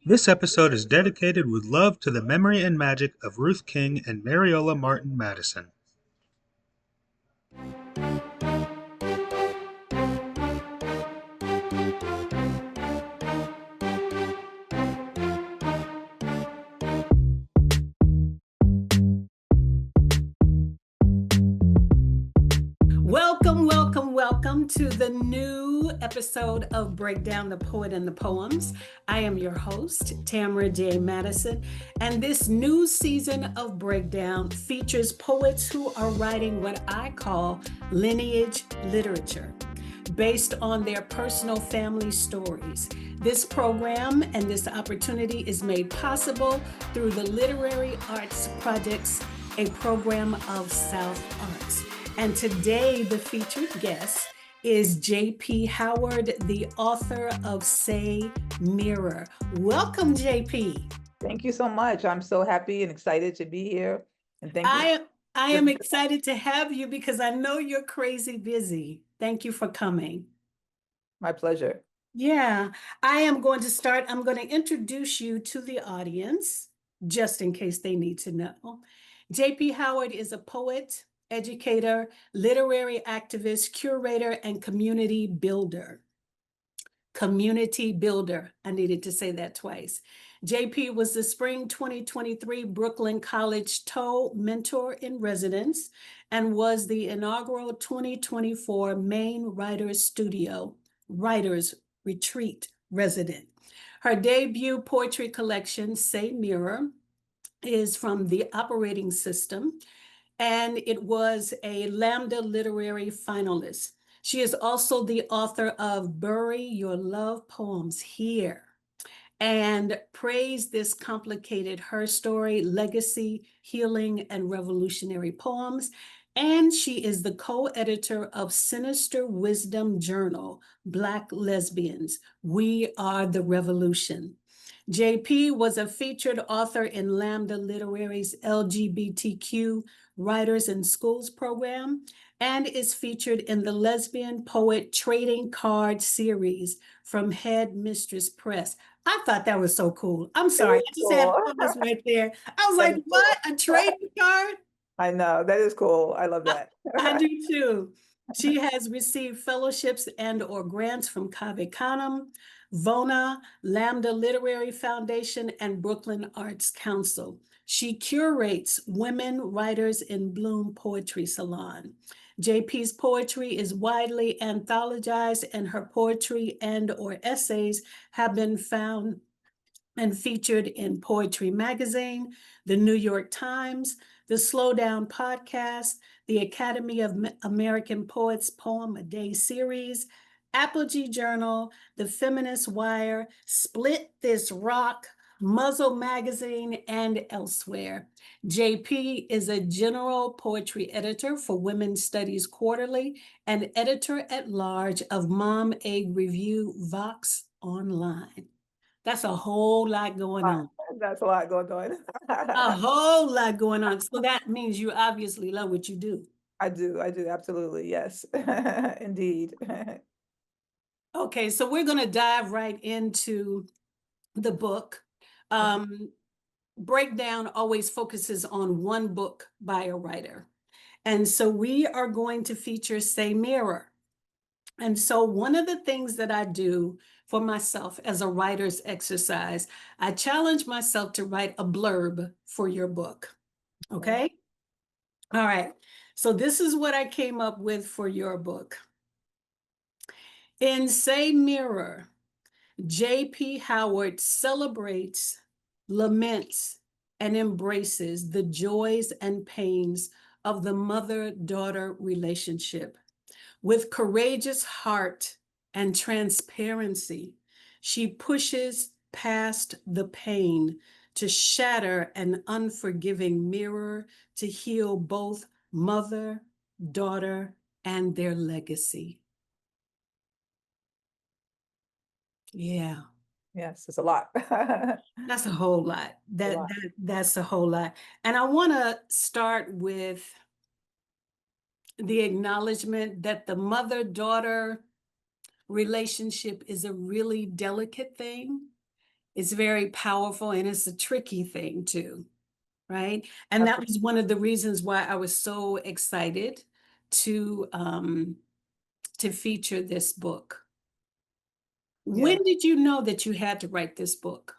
This episode is dedicated with love to the memory and magic of Ruth King and Mariola Martin Madison. Welcome to the new episode of Breakdown the Poet and the Poems. I am your host, Tamara J. Madison, and this new season of Breakdown features poets who are writing what I call lineage literature, based on their personal family stories. This program and this opportunity is made possible through the Literary Arts Project's a program of South Arts. And today, the featured guest is J.P. Howard, the author of Say Mirror. Welcome, J.P. Thank you so much. I'm so happy and excited to be here. And thank you. I am excited to have you because I know you're crazy busy. Thank you for coming. My pleasure. Yeah, I am going to start. I'm going to introduce you to the audience, just in case they need to know. J.P. Howard is a poet, educator, literary activist, curator, and community builder. Community builder. I needed to say that twice. JP was the spring 2023 Brooklyn College TOE Mentor in Residence and was the inaugural 2024 Maine Writers Retreat resident. Her debut poetry collection, Say Mirror, is from the Operating System, and it was a Lambda Literary finalist. She is also the author of Bury Your Love Poems Here and Praise This Complicated Her Story, Legacy, Healing, and Revolutionary Poems. And she is the co-editor of Sinister Wisdom Journal, Black Lesbians, We Are the Revolution. JP was a featured author in Lambda Literary's LGBTQ Writers in Schools program and is featured in the Lesbian Poet Trading Card series from Head Mistress Press. I thought that was so cool. I'm sorry, I just had to pause right there. I was like, what? A trading card? I know, that is cool. I love that. I do too. She has received fellowships and/or grants from Cave Canem, VONA, Lambda Literary Foundation, and Brooklyn Arts Council. She curates Women Writers in Bloom Poetry Salon. JP's poetry is widely anthologized, and her poetry and/or essays have been found and featured in Poetry Magazine, the New York Times, the Slow Down Podcast, the Academy of American Poets Poem a Day series, Apogee Journal, the Feminist Wire, Split This Rock, Muzzle Magazine, and elsewhere. JP is a general poetry editor for Women's Studies Quarterly and editor-at-large of Mom Egg Review Vox Online. That's a whole lot going on. That's a lot going on. A whole lot going on. So that means you obviously love what you do. I do, absolutely, yes. Indeed. Okay, so we're going to dive right into the book. Breakdown always focuses on one book by a writer. And so we are going to feature Say Mirror. And so one of the things that I do for myself as a writer's exercise, I challenge myself to write a blurb for your book. Okay? All right. So this is what I came up with for your book. In Say Mirror, J.P. Howard celebrates, laments, and embraces the joys and pains of the mother-daughter relationship. With courageous heart and transparency, she pushes past the pain to shatter an unforgiving mirror to heal both mother, daughter, and their legacy. Yeah. Yes, it's a lot. That's a whole lot. That's a whole lot. And I want to start with the acknowledgement that the mother-daughter relationship is a really delicate thing. It's very powerful, and it's a tricky thing too, right? And that Absolutely. was one of the reasons why I was so excited to feature this book. Yeah. When did you know that you had to write this book?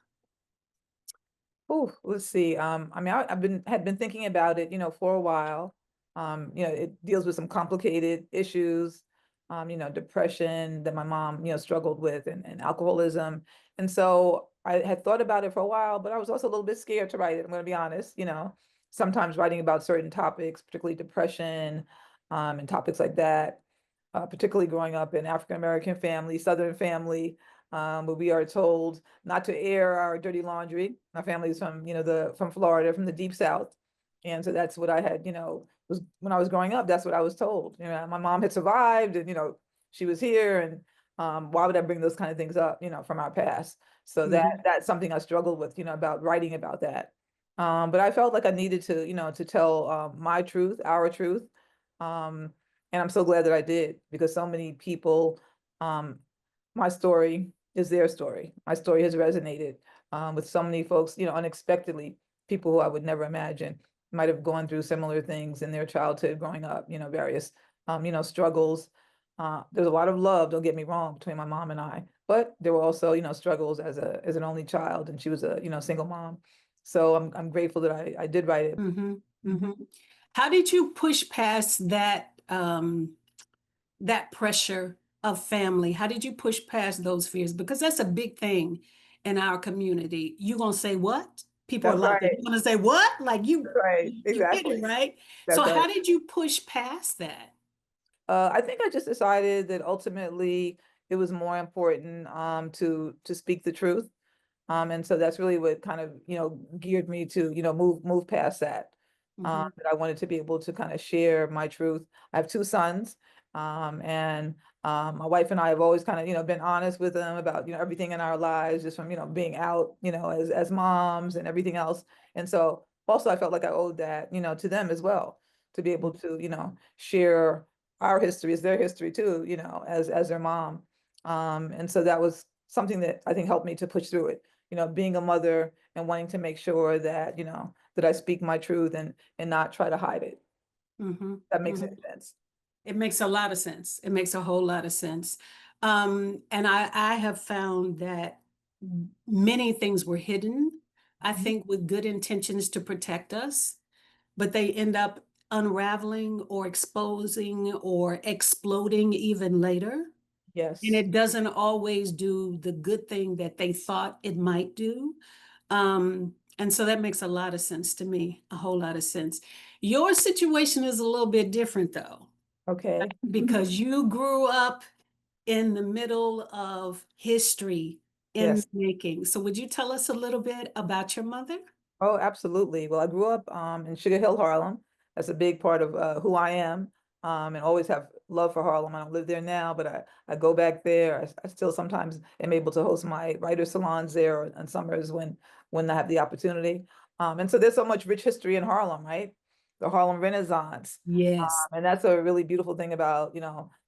Oh, let's see. I mean, had been thinking about it, for a while. It deals with some complicated issues, depression that my mom, struggled with, and alcoholism. And so I had thought about it for a while, but I was also a little bit scared to write it. I'm going to be honest. Sometimes writing about certain topics, particularly depression, and topics like that, particularly growing up in African American family, Southern family, where we are told not to air our dirty laundry. My family is from, from Florida, from the deep South. And so that's what I had, was when I was growing up, that's what I was told. My mom had survived and, she was here, and why would I bring those kind of things up, from our past? So Mhm. that's something I struggled with, about writing about that. But I felt like I needed to, to tell my truth, our truth. Um, and I'm so glad that I did, because so many people, um, my story is their story. My story has resonated with so many folks, unexpectedly, people who I would never imagine might have gone through similar things in their childhood growing up, various, struggles. There's a lot of love, don't get me wrong, between my mom and I, but there were also, struggles as an only child, and she was a, single mom. So I'm grateful that I did write it. Mhm. Mhm. How did you push past that pressure of family? How did you push past those fears? Because that's a big thing in our community. You gonna say what? People are That's like that. right. You gonna say what? Like That's right. you hit Exactly. it, right? So That's right. how did you push past that? I think I just decided that ultimately it was more important to speak the truth. And so that's really what kind of, geared me to, move past that. Mhm. That I wanted to be able to kind of share my truth. I have two sons, and my wife and I have always kind of, been honest with them about, everything in our lives, just from, being out, as moms and everything else. And so also I felt like I owed that, to them as well, to be able to, share our history as their history too, as their mom. And so that was something that I think helped me to push through it, being a mother and wanting to make sure that, that I speak my truth and not try to hide it. Mhm. That makes any Mhm. sense. It makes a lot of sense. It makes a whole lot of sense. And I have found that many things were hidden, I Mhm. think, with good intentions to protect us, but they end up unraveling or exposing or exploding even later. And Yes. it doesn't always do the good thing that they thought it might do. And so that makes a lot of sense to me, a whole lot of sense. Your situation is a little bit different, though, Okay. because you grew up in the middle of history in the Yes. making. So would you tell us a little bit about your mother? Oh, absolutely. Well, I grew up in Sugar Hill, Harlem. That's a big part of who I am, and always have love for Harlem. I don't live there now, but I go back there. I still sometimes am able to host my writer salons there on summers when I have the opportunity. And so there's so much rich history in Harlem, right? The Harlem Renaissance. Yes. And that's a really beautiful thing about,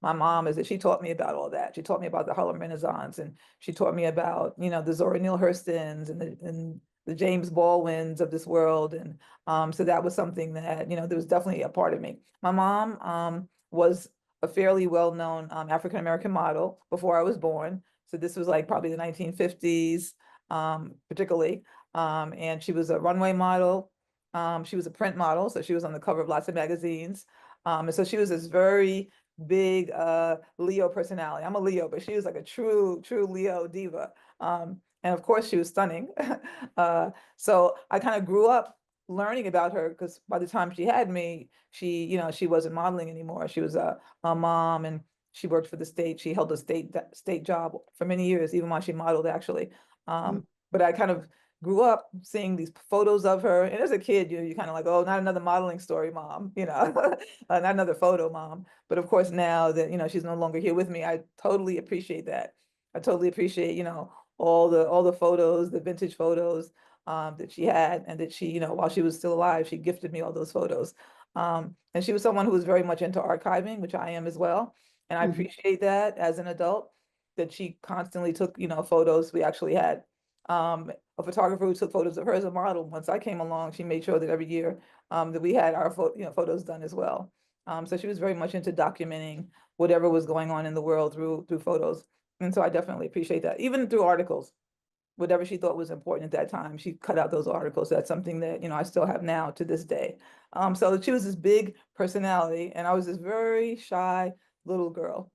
my mom, is that she taught me about all that. She taught me about the Harlem Renaissance, and she taught me about, the Zora Neale Hurstons and the James Baldwins of this world. And so that was something that, there was definitely a part of me. My mom was a fairly well-known African American model before I was born. So this was like probably the 1950s, particularly. And she was a runway model. She was a print model, so she was on the cover of lots of magazines. And so she was this very big Leo personality. I'm a Leo, but she was like a true Leo diva. And of course, she was stunning. So I kind of grew up learning about her, because by the time she had me, she wasn't modeling anymore. She was a mom, and she worked for the state. She held a state job for many years, even while she modeled, actually. But I kind of grew up seeing these photos of her. And as a kid, you're kind of like, oh, not another modeling story, mom, not another photo, mom. But of course, now that, she's no longer here with me, I totally appreciate that. I totally appreciate, all the photos, the vintage photos that she had, and that she, while she was still alive, she gifted me all those photos. And she was someone who was very much into archiving, which I am as well. And I Mhm. appreciate that as an adult, that she constantly took, photos. We actually had A photographer who took photos of her as a model. Once I came along, she made sure that every year that we had our photos done as well. So she was very much into documenting whatever was going on in the world through photos. And so I definitely appreciate that, even through articles. Whatever she thought was important at that time, she cut out those articles. That's something that, I still have now to this day. So she was this big personality, and I was this very shy little girl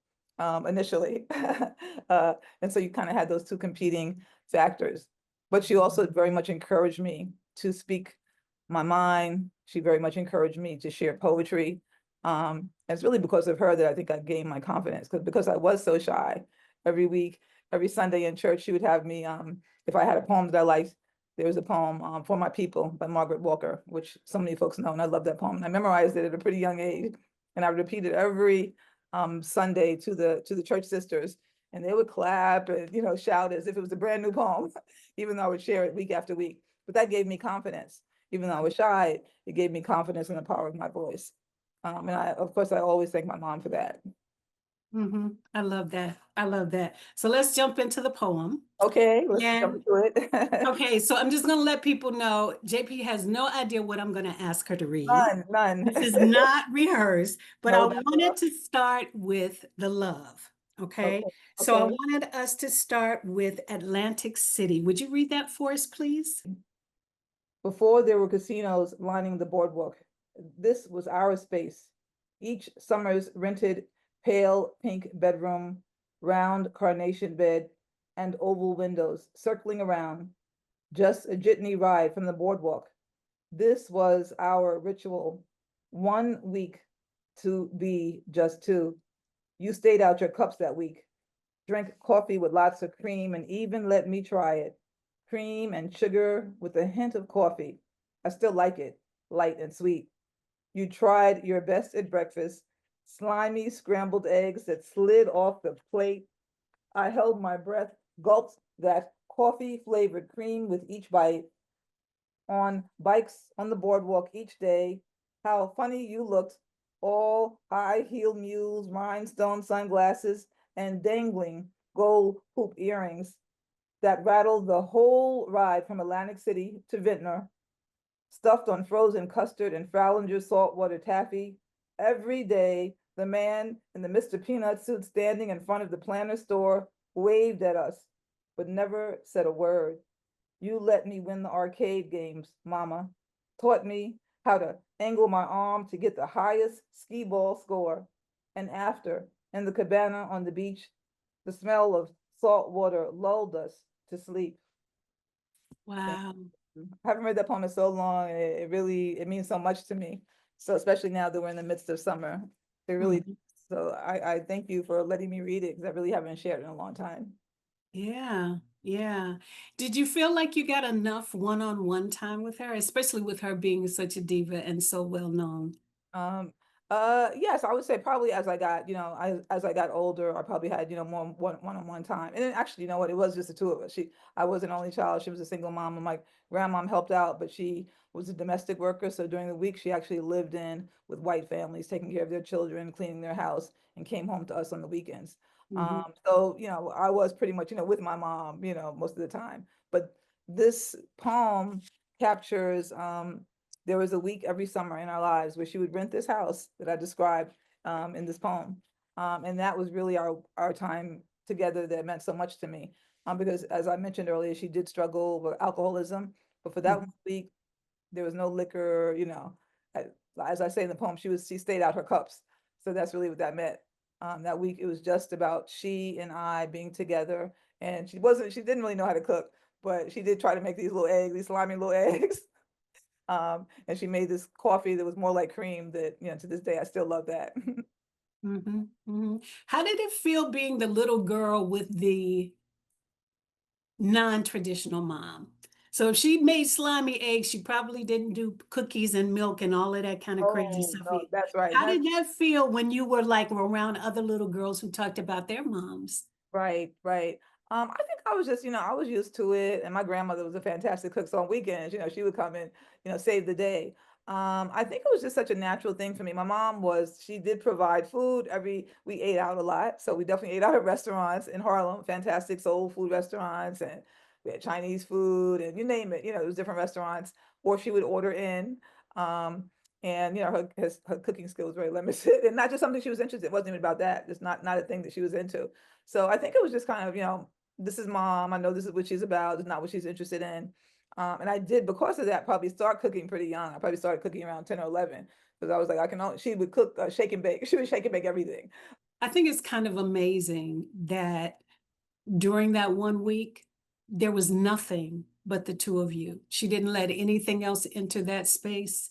initially. And so you kind of had those two competing factors. But she also very much encouraged me to speak my mind. She very much encouraged me to share poetry. And it's really because of her that I think I gained my confidence, because I was so shy. Every week, every Sunday in church, she would have me, if I had a poem that I liked, there was a poem, For My People by Margaret Walker, which so many folks know, and I love that poem. And I memorized it at a pretty young age, and I repeated every Sunday to the church sisters, and they would clap and shout as if it was a brand new poem, even though I would share it week after week. But that gave me confidence. Even though I was shy, it gave me confidence in the power of my voice. And of course, I always thank my mom for that. I love that. I love that. So let's jump into the poem. Okay, let's Yeah. jump into it. Okay, so I'm just going to let people know JP has no idea what I'm going to ask her to read. None. This is not rehearsed, but I No, not at wanted all. to start with the love. Okay, Okay, so I okay. wanted us to start with Atlantic City. Would you read that for us, please? Before there were casinos lining the boardwalk, this was our space. Each summer's rented pale pink bedroom, round carnation bed, and oval windows circling around, just a jitney ride from the boardwalk. This was our ritual. 1 week to be just two. You stayed out your cups that week, drank coffee with lots of cream, and even let me try it. Cream and sugar with a hint of coffee. I still like it, light and sweet. You tried your best at breakfast, slimy scrambled eggs that slid off the plate. I held my breath, gulped that coffee flavored cream with each bite. On bikes on the boardwalk each day, how funny you looked, all high heel mules, rhinestone sunglasses, and dangling gold hoop earrings that rattled the whole ride from Atlantic City to Vintner, stuffed on frozen custard and Fralinger saltwater taffy. Every day, the man in the Mr. Peanut suit standing in front of the Planner store waved at us, but never said a word. You let me win the arcade games, Mama. Taught me how to angle my arm to get the highest skee ball score. And after, in the cabana on the beach, the smell of salt water lulled us to sleep. Wow. I haven't read that poem in so long. It means so much to me. So especially now that we're in the midst of summer, it really. Mhm. So I thank you for letting me read it, because I really haven't shared it in a long time. Yeah, yeah. Did you feel like you got enough one-on-one time with her, especially with her being such a diva and so well known? Um, yes, I would say probably as I got, as I got older, I probably had, more one-on-one time. And then actually, you know what, it was just the two of us. I was an only child. She was a single mom, and my grandmom helped out, but she was a domestic worker. So during the week, she actually lived in with white families, taking care of their children, cleaning their house, and came home to us on the weekends. Mhm. So, I was pretty much, with my mom, most of the time. But this poem captures, there was a week every summer in our lives where she would rent this house that I described in this poem. And that was really our time together that meant so much to me. Because as I mentioned earlier, she did struggle with alcoholism, but for that Mhm. week, there was no liquor, as I say in the poem, she stayed out her cups. So that's really what that meant. That week, it was just about she and I being together. And she didn't really know how to cook, but she did try to make these little eggs, these slimy little eggs. And she made this coffee that was more like cream that, to this day, I still love that. Mhm. Mhm. How did it feel being the little girl with the non-traditional mom? So if she made slimy eggs, she probably didn't do cookies and milk and all of that kind of crazy Oh, stuff. no, that's right. How did that feel when you were like around other little girls who talked about their moms? Right, right. I think I was just, I was used to it, and my grandmother was a fantastic cook. So on weekends, she would come and, save the day. I think it was just such a natural thing for me. My mom she did provide food we ate out a lot. So we definitely ate out at restaurants in Harlem, fantastic soul food restaurants. And we had Chinese food and you name it, it was different restaurants, or she would order in. Um, and her cooking skills were very limited, and not just something she was interested. It wasn't even about that. It's not a thing that she was into. So I think it was just kind of, this is mom. I know this is what she's about. It's not what she's interested in. And I did, because of that, probably start cooking pretty young. I probably started cooking around 10 or 11 because I was like, I can only, she would cook, shake and bake. She would shake and bake everything. I think it's kind of amazing that during that 1 week, there was nothing but the two of you. She didn't let anything else enter that space.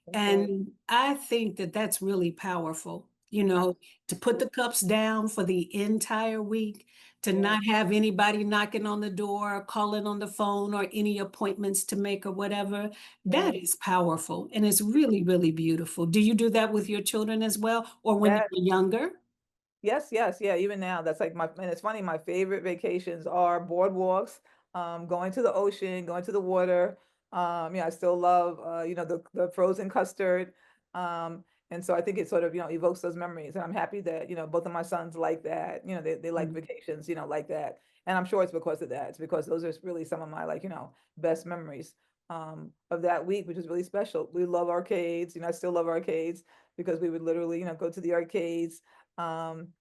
That's right. And I think that that's really powerful, to put the cups down for the entire week, to Yeah, not have anybody knocking on the door, calling on the phone, or any appointments to make or whatever. yeah. That is powerful. And it's really, really beautiful. Do you do that with your children as well, or when they Yeah. were younger? Yes, yes, yeah, even now, that's like and it's funny, my favorite vacations are boardwalks, going to the ocean, going to the water. Yeah, I still love, the frozen custard. And so I think it sort of, evokes those memories. And I'm happy that, both of my sons like that, they like Mm. vacations, like that. And I'm sure it's because of that. It's because those are really some of my, like, best memories, of that week, which is really special. We love arcades, I still love arcades because we would literally, go to the arcades. Um,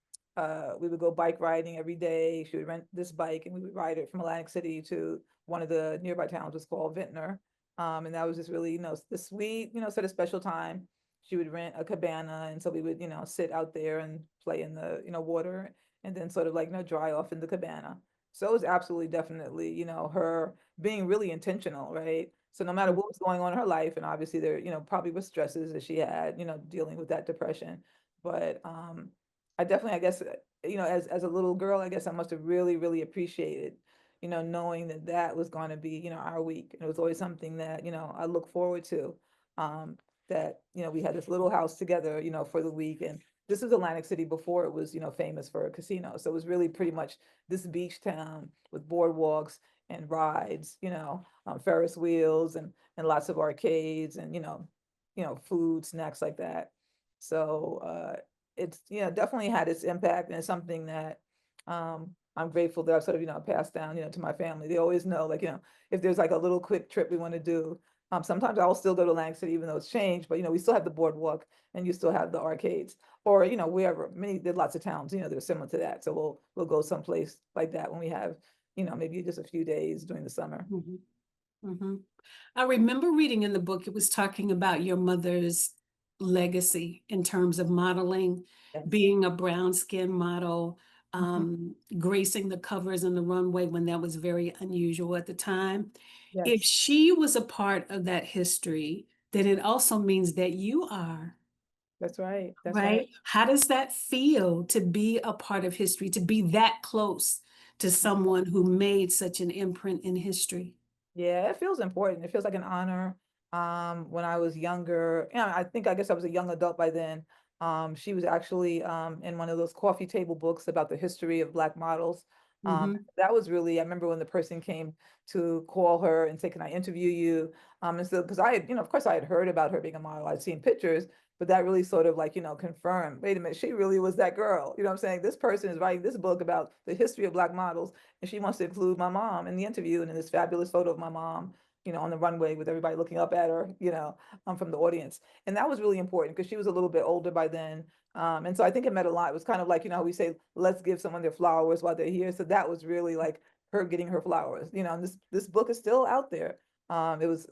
we would go bike riding every day. She would rent this bike and we would ride it from Atlantic City to one of the nearby towns, was called Vintner. And that was just really, the sweet, sort of special time. She would rent a cabana. And so we would, sit out there and play in the, water, and then sort of like, dry off in the cabana. So it was absolutely definitely, her being really intentional, right? So no matter what was going on in her life, and obviously there, probably was stresses that she had, dealing with that depression. But I definitely, I guess, as a little girl, I guess I must have really, really appreciated, knowing that that was going to be, our week. And it was always something that, I look forward to. Um, that, we had this little house together, for the week. And this was Atlantic City before it was, famous for a casino. So it was really pretty much this beach town with boardwalks and rides, Ferris wheels and lots of arcades and, food, snacks like that. So it's, definitely had its impact, and it's something that I'm grateful that I've sort of, passed down, to my family. They always know, like, if there's like a little quick trip we want to do, sometimes I'll still go to Atlantic City even though it's changed, but we still have the boardwalk and you still have the arcades, or wherever. There's lots of towns, that are similar to that. So we'll go someplace like that when we have, maybe just a few days during the summer. Mhm. Mhm. I remember reading in the book, it was talking about your mother's legacy in terms of modeling, Yes. being a brown skin model, Mhm. gracing the covers and the runway when that was very unusual at the time. If Yes, she was a part of that history, then it also means that you are, that's right. That's right. right? How does that feel to be a part of history, to be that close to someone who made such an imprint in history? Yeah, it feels important. It feels like an honor. When I was younger, I guess I was a young adult by then. She was actually in one of those coffee table books about the history of Black models. Mhm. That was really, I remember when the person came to call her and say, "Can I interview you?" And so, because I had, of course, I had heard about her being a model. I'd seen pictures, but that really sort of like, confirmed, wait a minute, she really was that girl. You know what I'm saying? This person is writing this book about the history of Black models, and she wants to include my mom in the interview, and in this fabulous photo of my mom, on the runway with everybody looking up at her, from the audience. And that was really important because she was a little bit older by then. And so I think it meant a lot. It was kind of like, we say, let's give someone their flowers while they're here. So that was really like her getting her flowers, and this book is still out there. It was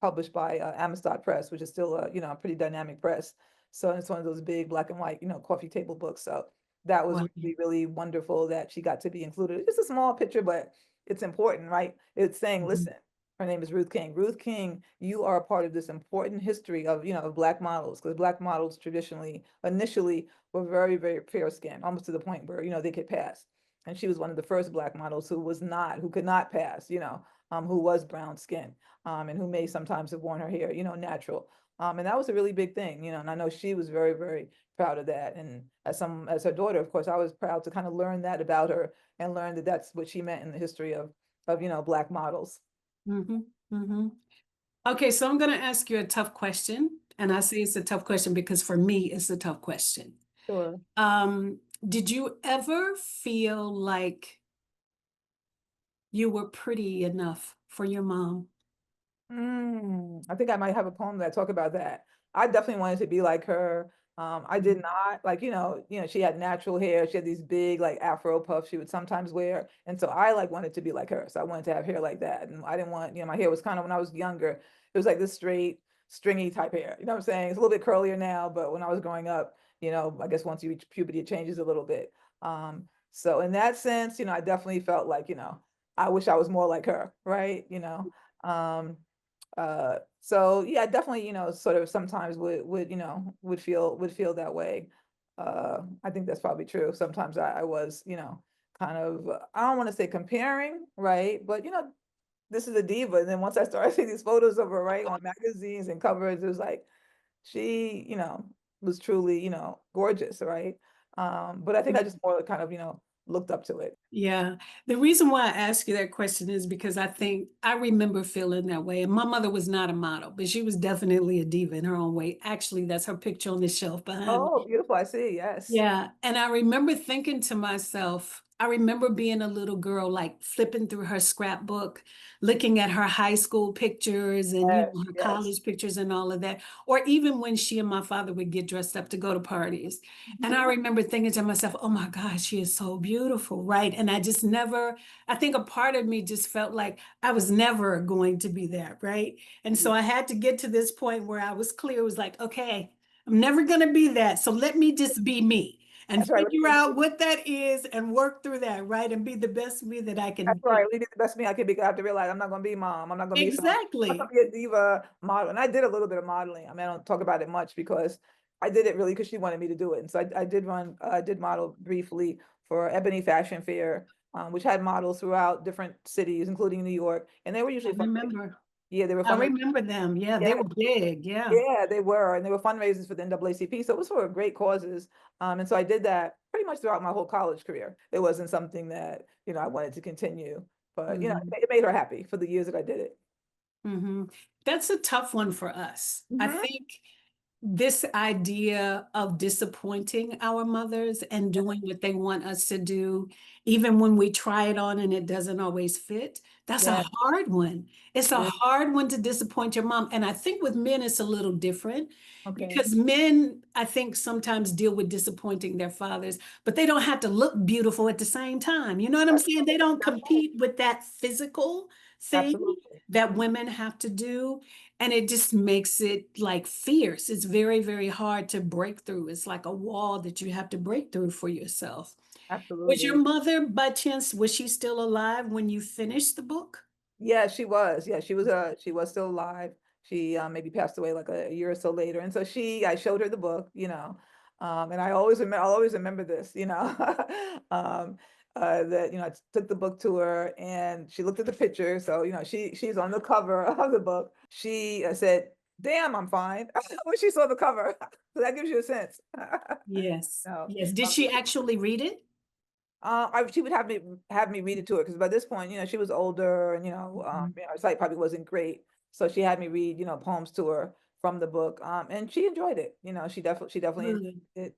published by Amistad Press, which is still a pretty dynamic press. So it's one of those big black and white, coffee table books. So that was Wow. really, really wonderful that she got to be included. It's just a small picture, but it's important, right? It's saying, Mhm. listen, her name is Ruth King. Ruth King, you are a part of this important history of, of Black models, because Black models traditionally, initially, were very, very fair skinned, almost to the point where, they could pass. And she was one of the first Black models who could not pass, who was brown skinned, and who may sometimes have worn her hair, natural. And that was a really big thing, and I know she was very, very proud of that. And as her daughter, of course, I was proud to kind of learn that about her and learn that that's what she meant in the history of Black models. Mhm. Mhm. Okay, so I'm going to ask you a tough question. And I say it's a tough question because for me, it's a tough question. Sure. Did you ever feel like you were pretty enough for your mom? I think I might have a poem that talk about that. I definitely wanted to be like her. I did not like, she had natural hair. She had these big like Afro puffs she would sometimes wear. And so I like wanted to be like her. So I wanted to have hair like that. And I didn't want, my hair was kind of when I was younger, it was like this straight, stringy type hair. You know what I'm saying? It's a little bit curlier now, but when I was growing up, I guess once you reach puberty, it changes a little bit. So in that sense, I definitely felt like, I wish I was more like her, right? Um, so yeah, definitely, sort of sometimes would feel that way. I think that's probably true. Sometimes I was, kind of, I don't want to say comparing, right? But this is a diva. And then once I started seeing these photos of her, right, on magazines and covers, it was like she, was truly, gorgeous, right? But I think I just more kind of, looked up to it. Yeah, the reason why I ask you that question is because I think I remember feeling that way. And my mother was not a model, but she was definitely a diva in her own way. Actually, that's her picture on the shelf behind me. Oh, beautiful. I see. Yes. Yeah, and I remember thinking to myself, I remember being a little girl, like flipping through her scrapbook, looking at her high school pictures and Yes. her Yes. college pictures and all of that, or even when she and my father would get dressed up to go to parties. And I remember thinking to myself, oh my gosh, she is so beautiful, right? And I just never, I think a part of me just felt like I was never going to be that, right? And so I had to get to this point where I was clear, it was like, okay, I'm never going to be that. So let me just be me and That's right. figure out what that is and work through that, right? And be the best me that I can That's be. right. Leave it the best me I can be. 'Cause I have to realize I'm not gonna be mom. I'm not gonna be some. I'm not Exactly. gonna be a diva model. And I did a little bit of modeling. I mean, I don't talk about it much because I did it really because she wanted me to do it. And so I did I did model briefly for Ebony Fashion Fair, which had models throughout different cities, including New York. And they were I usually fundraisers. remember. Yeah, they were I fundraisers. remember them. Yeah, Yeah, they were big. Yeah. yeah, they were, and they were fundraisers for the NAACP. So it was for great causes. And so I did that pretty much throughout my whole college career. It wasn't something that, I wanted to continue, but Mhm. it made her happy for the years that I did it. That's a tough one for us. I Mhm. think this idea of disappointing our mothers and doing what they want us to do, even when we try it on and it doesn't always fit, that's a Yeah. hard one. It's a Yeah. hard one to disappoint your mom. And I think with men, it's a little different Okay. because men, I think, sometimes deal with disappointing their fathers, but they don't have to look beautiful at the same time. You know what I'm That's saying? They don't compete with that physical thing absolutely. that women have to do. And it just makes it like fierce. It's very, very hard to break through. It's like a wall that you have to break through for yourself. Was your Absolutely. mother, by chance, was she still alive when you finished the book? Yeah, she was. Yeah, she was still alive. She maybe passed away like a year or so later. And so I showed her the book, and I'll always remember this, um, that, I took the book to her and she looked at the picture. So, she's on the cover of the book. She said, "Damn, I'm fine." When she saw the cover. So that gives you a sense. Yes. No. Yes. Did she actually read it? She would have me read it to her because by this point, she was older and Mhm. her sight probably wasn't great. So she had me read, poems to her from the book. And she enjoyed it. She definitely enjoyed Good. it.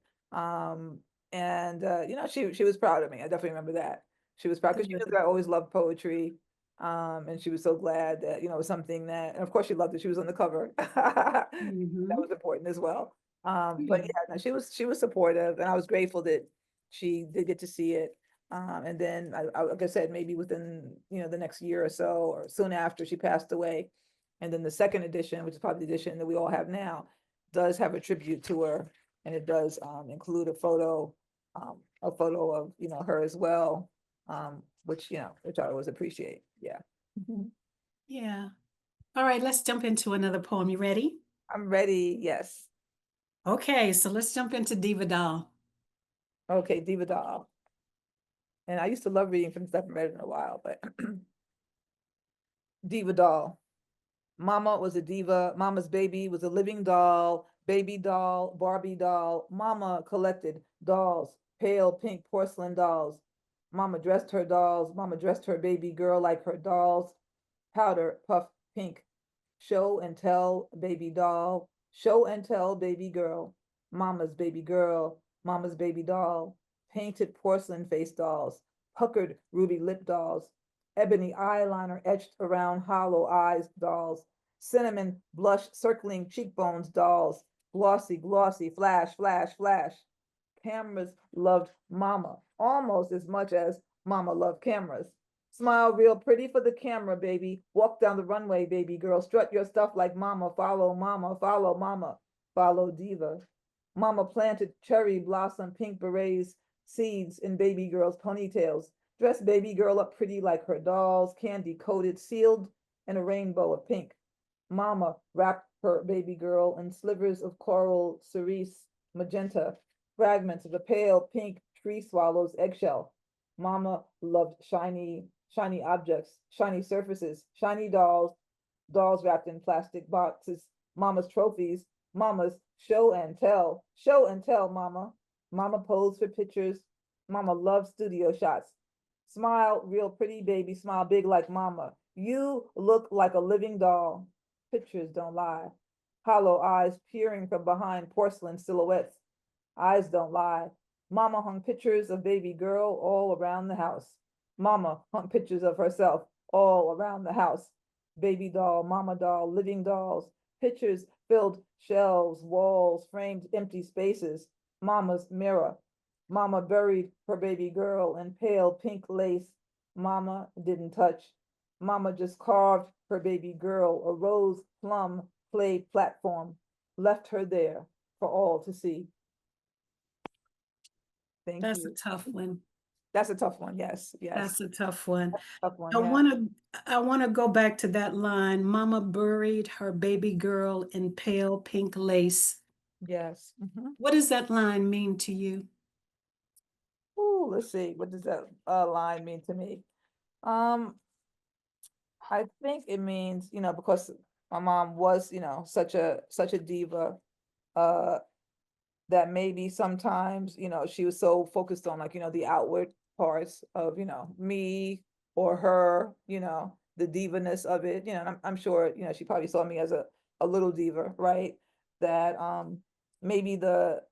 And she was proud of me. I definitely remember that. She was proud because she knew Good. that I always loved poetry. And she was so glad that, it was something that, and of course she loved that she was on the cover. That Mhm. was important as well. But Good. yeah, no, she was supportive and I was grateful that she did get to see it. And then like I said, maybe within, the next year or so, or soon after she passed away. And then the second edition, which is probably the edition that we all have now, does have a tribute to her. And it does include a photo of, her as well. Which I always appreciate. Yeah. Mhm. Yeah. All right, let's jump into another poem. You ready? I'm ready. Yes. Okay, so let's jump into Diva Doll. Okay, Diva Doll. And I used to love reading from stuff I read in a while, but Diva Doll. Mama was a diva. Mama's baby was a living doll, baby doll, Barbie doll. Mama collected dolls, pale pink porcelain dolls. Mama dressed her dolls. Mama dressed her baby girl like her dolls. Powder puff pink. Show and tell baby doll. Show and tell baby girl. Mama's baby girl. Mama's baby doll. Painted porcelain face dolls. Puckered ruby lip dolls. ebony eyeliner etched around hollow eyes, dolls, cinnamon blush circling cheekbones, dolls, glossy, glossy, flash, flash, flash. Cameras loved Mama almost as much as Mama loved cameras. Smile real pretty for the camera, baby. Walk down the runway, baby girl. Strut your stuff like Mama. Follow Mama, follow Mama, follow Diva. Mama planted cherry blossom pink berets, seeds in baby girl's ponytails. Dress baby girl up pretty like her dolls, candy coated, sealed in a rainbow of pink. Mama wrapped her baby girl in slivers of coral, cerise, magenta, fragments of a pale pink tree swallow's eggshell. Mama loved shiny, shiny objects, shiny surfaces, shiny dolls, dolls wrapped in plastic boxes, Mama's trophies, Mama's show and tell, Mama. Mama posed for pictures. Mama loved studio shots. Smile, real pretty baby, smile big like Mama. You look like a living doll. Pictures don't lie. Hollow eyes peering from behind porcelain silhouettes. Eyes don't lie. Mama hung pictures of baby girl all around the house. Mama hung pictures of herself all around the house. Baby doll, mama doll, living dolls. Pictures filled shelves, walls, framed empty spaces. Mama's mirror. Mama buried her baby girl in pale pink lace. Mama didn't touch. Mama just carved her baby girl a rose plum clay platform, left her there for all to see. Thank That's a you. tough one. That's a tough one. Yes, yes. That's a tough one. Tough one. I Yeah. wanna go back to that line. Mama buried her baby girl in pale pink lace. Yes. Mhm. What does that line mean to you? Ooh, let's see. What does that line mean to me? Um, I think it means, because my mom was, such a diva, uh, that maybe sometimes, she was so focused on like, the outward parts of, me or her, the divaness of it, and I'm sure, she probably saw me as a little diva, right? That maybe the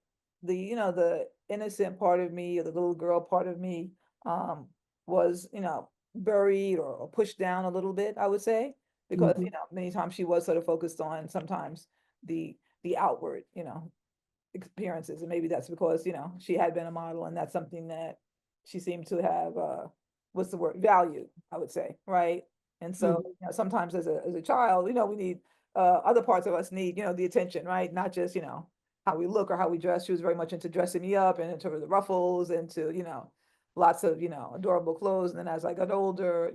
innocent part of me or the little girl part of me was, buried or pushed down a little bit, I would say, because, Mhm. many times she was sort of focused on sometimes the outward, experiences. And maybe that's because, she had been a model and that's something that she seemed to have, what's the word, value, I would say, right? And so, Mhm. sometimes as a child, we need, other parts of us need, the attention, right? Not just, how we look or how we dress. She was very much into dressing me up and into the ruffles, into, lots of, adorable clothes. And then as I got older,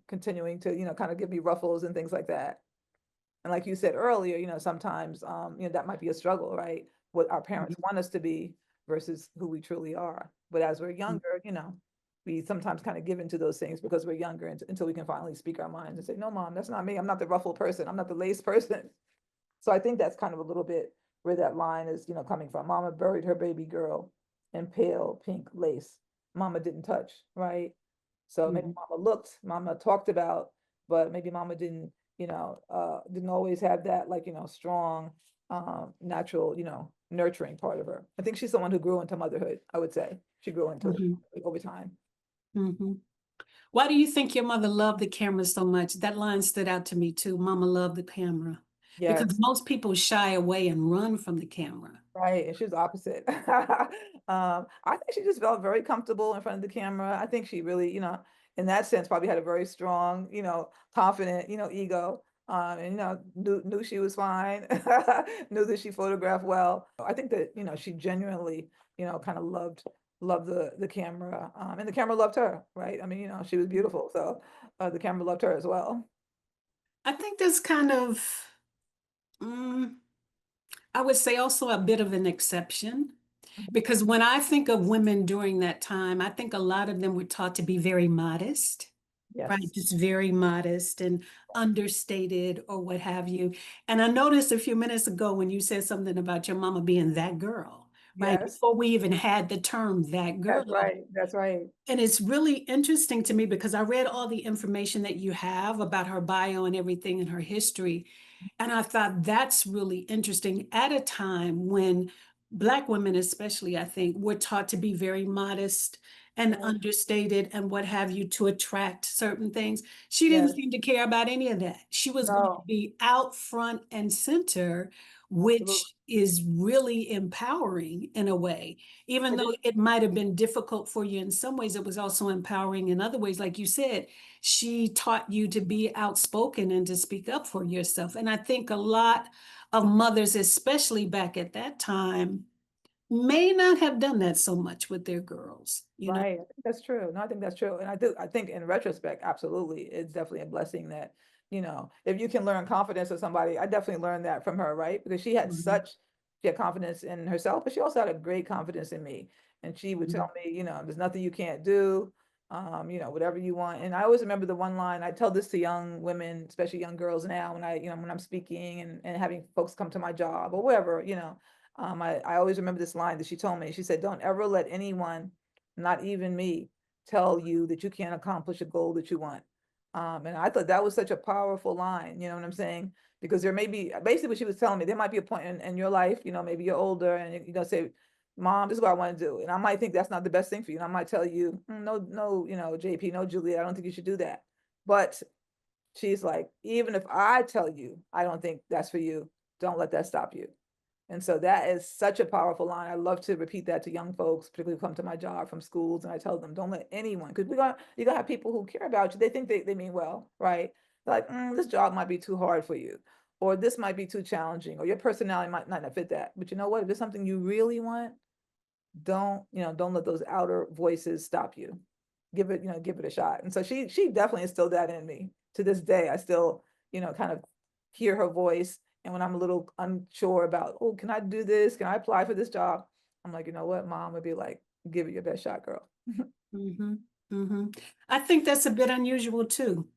continuing to, kind of give me ruffles and things like that. And like you said earlier, sometimes, that might be a struggle, right? What our parents want us to be versus who we truly are. But as we're younger, we sometimes kind of give into those things because we're younger until we can finally speak our minds and say, no, mom, that's not me. I'm not the ruffled person. I'm not the lace person. So I think that's kind of a little bit where that line is, coming from. Mama buried her baby girl in pale pink lace. Mama didn't touch, right? So maybe Mhm. mama looked, mama talked about, but maybe mama didn't, didn't always have that like, strong, natural, nurturing part of her. I think she's someone who grew into motherhood, I would say. She grew into it Mhm. over time. Mhm. Why do you think your mother loved the camera so much? That line stood out to me too. Mama loved the camera. Because Yes. most people shy away and run from the camera. Right, and she was opposite. I think she just felt very comfortable in front of the camera. I think she really, in that sense, probably had a very strong, confident, ego. And knew she was fine, knew that she photographed well. I think that, she genuinely, kind of loved the camera. And the camera loved her, right? I mean, she was beautiful. So the camera loved her as well. I think that's kind of, mm, I would say also a bit of an exception. Mhm. Because when I think of women during that time, I think a lot of them were taught to be very modest, right? Yes. Just very modest and understated or what have you. And I noticed a few minutes ago when you said something about your mama being that girl, right? Yes. Before we even had the term that girl. That's right. That's right. And it's really interesting to me because I read all the information that you have about her bio and everything and her history. And I thought that's really interesting at a time when Black women, especially, I think, were taught to be very modest and Right. understated and what have you to attract certain things. She didn't Yes. seem to care about any of that. She was going to No, be out front and center, absolutely. which is really empowering in a way. Even It though is. it might have been difficult for you in some ways, it was also empowering in other ways. Like you said, she taught you to be outspoken and to speak up for yourself. And I think a lot of mothers, especially back at that time, may not have done that so much with their girls, you know? Right, I think that's true. No, I think that's true. And I think in retrospect, absolutely, it's definitely a blessing that, if you can learn confidence of somebody, I definitely learned that from her, right? Because Mhm, she had confidence in herself, but she also had a great confidence in me. And she would mhm, tell me, there's nothing you can't do, whatever you want. And I always remember the one line, I tell this to young women, especially young girls now, when I'm speaking and having folks come to my job or wherever, I always remember this line that she told me. She said, don't ever let anyone, not even me, tell you that you can't accomplish a goal that you want. And I thought that was such a powerful line, you know what I'm saying? Because there may be, basically what she was telling me, there might be a point in your life, maybe you're older and you're gonna say, Mom, this is what I want to do. And I might think that's not the best thing for you. And I might tell you, no, no, JP, no, Julia, I don't think you should do that. But she's like, even if I tell you, I don't think that's for you, don't let that stop you. And so that is such a powerful line. I love to repeat that to young folks, particularly who come to my job from schools, and I tell them, don't let anyone, because you're gonna have people who care about you. They think they mean well, right? They're like, this job might be too hard for you, or this might be too challenging, or your personality might not fit that. But you know what? If it's something you really want, don't let those outer voices stop you. Give it a shot. And so she definitely instilled that in me. To this day, I still, kind of hear her voice. And when I'm a little unsure about, oh, can I do this? Can I apply for this job? I'm like, you know what, Mom would be like, give it your best shot, girl. mhm, mhm. I think that's a bit unusual too,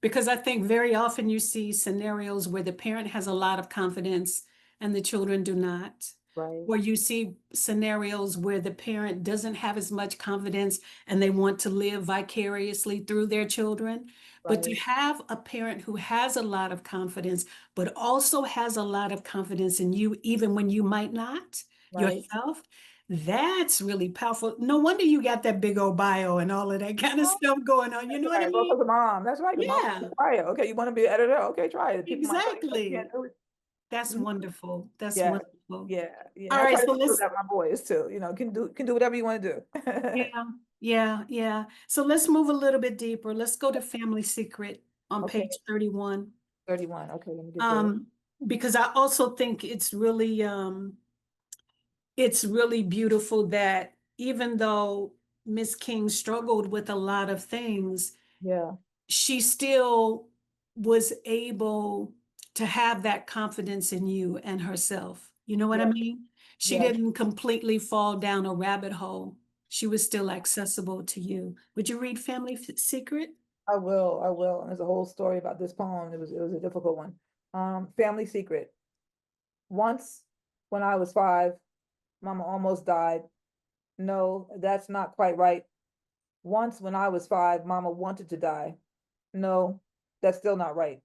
because I think very often you see scenarios where the parent has a lot of confidence and the children do not. Right, Or you see scenarios where the parent doesn't have as much confidence and they want to live vicariously through their children. But to right, have a parent who has a lot of confidence, but also has a lot of confidence in you, even when you might not right. yourself, that's really powerful. No wonder you got that big old bio and all of that kind of Oh, stuff going on. You that's know what I right. Well, mean? because of mom. That's right. Because mom, Yeah, try it. Okay, you want to be an editor? Okay, try it. People might tell you, no, you can't exactly. do it. That's Mhm. wonderful. That's Yeah, wonderful. yeah, yeah. And All I right, try to so instill let's that in my boys too. Can do whatever you want to do. yeah, yeah, yeah. So let's move a little bit deeper. Let's go to Family Secret on Okay, page 31. 31. Okay, let me get there. Um, because I also think it's really beautiful that even though Miss King struggled with a lot of things, Yeah, she still was able to have that confidence in you and herself. You know what I yeah, mean? She yes. didn't completely fall down a rabbit hole. She was still accessible to you. Would you read Family Secret? I will, I will. And there's a whole story about this poem. It was a difficult one. Family secret. Once when I was 5, Mama almost died. No, that's not quite right. Once when I was 5, Mama wanted to die. No, that's still not right.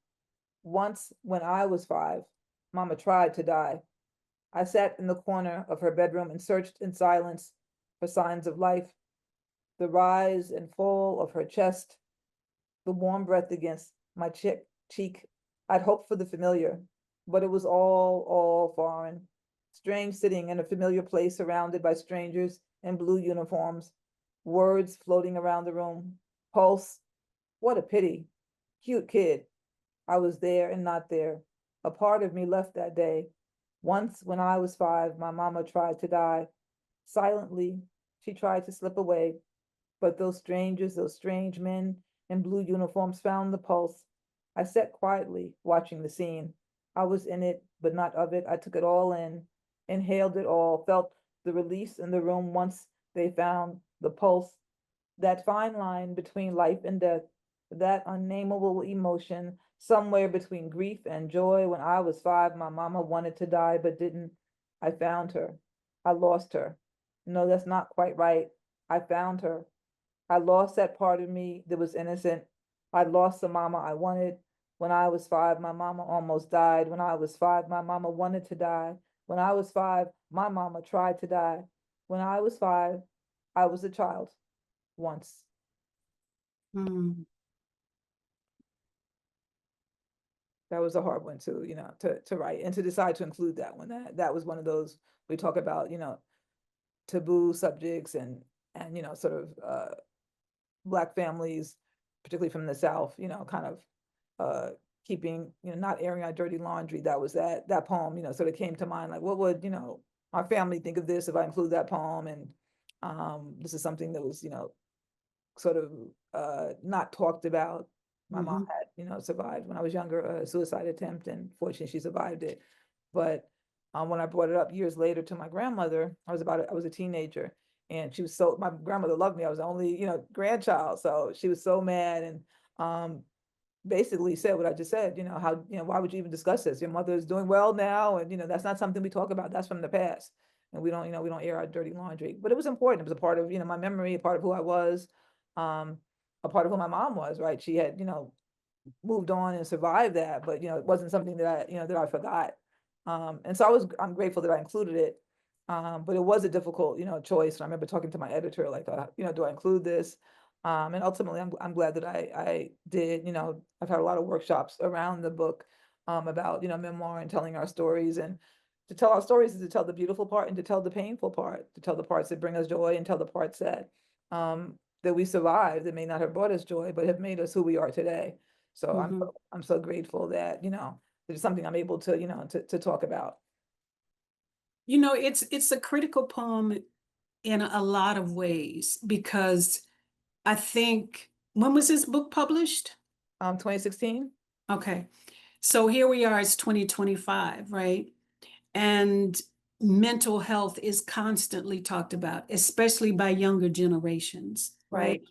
Once when I was 5, Mama tried to die. I sat in the corner of her bedroom and searched in silence for signs of life, the rise and fall of her chest, the warm breath against my cheek. I'd hoped for the familiar, but it was all foreign. Strange sitting in a familiar place surrounded by strangers in blue uniforms, words floating around the room. Pulse, what a pity. Cute kid. I was there and not there. A part of me left that day. Once, when I was 5, my mama tried to die. Silently, she tried to slip away, but those strangers, those strange men in blue uniforms found the pulse. I sat quietly, watching the scene. I was in it, but not of it. I took it all in, inhaled it all, felt the release in the room once they found the pulse, that fine line between life and death, that unnameable emotion, somewhere between grief and joy. When I was 5, my mama wanted to die, but didn't. I found her. I lost her. No, that's not quite right. I found her. I lost that part of me that was innocent. I lost the mama I wanted. When I was 5, my mama almost died. When I was 5, my mama wanted to die. When I was 5, my mama tried to die. When I was 5, I was a child. once. Mm. That was a hard one to, to write and to decide to include that one. That was one of those, we talk about, taboo subjects and, sort of, Black families, particularly from the South, kind of, keeping, not airing our dirty laundry. That was that poem, sort of came to mind, like, what would, my family think of this if I include that poem? And, this is something that was, sort of, not talked about. My mom Mhm. had, survived when I was younger, a suicide attempt, and fortunately she survived it. But when I brought it up years later to my grandmother, I was a teenager, and my grandmother loved me. I was the only, grandchild, so she was so mad, and um, basically said what I just said. How, why would you even discuss this? Your mother is doing well now, and that's not something we talk about. That's from the past, and we don't air our dirty laundry. But it was important. It was a part of, my memory, a part of who I was, um, a part of who my mom was. Right? She had, moved on and survived that, but it wasn't something that that I forgot. And so I'm grateful that I included it. But it was a difficult, choice. And I remember talking to my editor, like, do I include this? And ultimately, I'm glad that I did. I've had a lot of workshops around the book, about, memoir and telling our stories. And to tell our stories is to tell the beautiful part and to tell the painful part, to tell the parts that bring us joy and tell the parts that we survived, that may not have brought us joy, but have made us who we are today. So Mhm. I'm so grateful that, there's something I'm able to, to talk about. It's a critical poem in a lot of ways because I think when was this book published? 2016. Okay. So here we are, it's 2025, right? And mental health is constantly talked about, especially by younger generations, Right, right?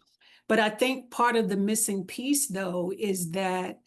But I think part of the missing piece, though, is that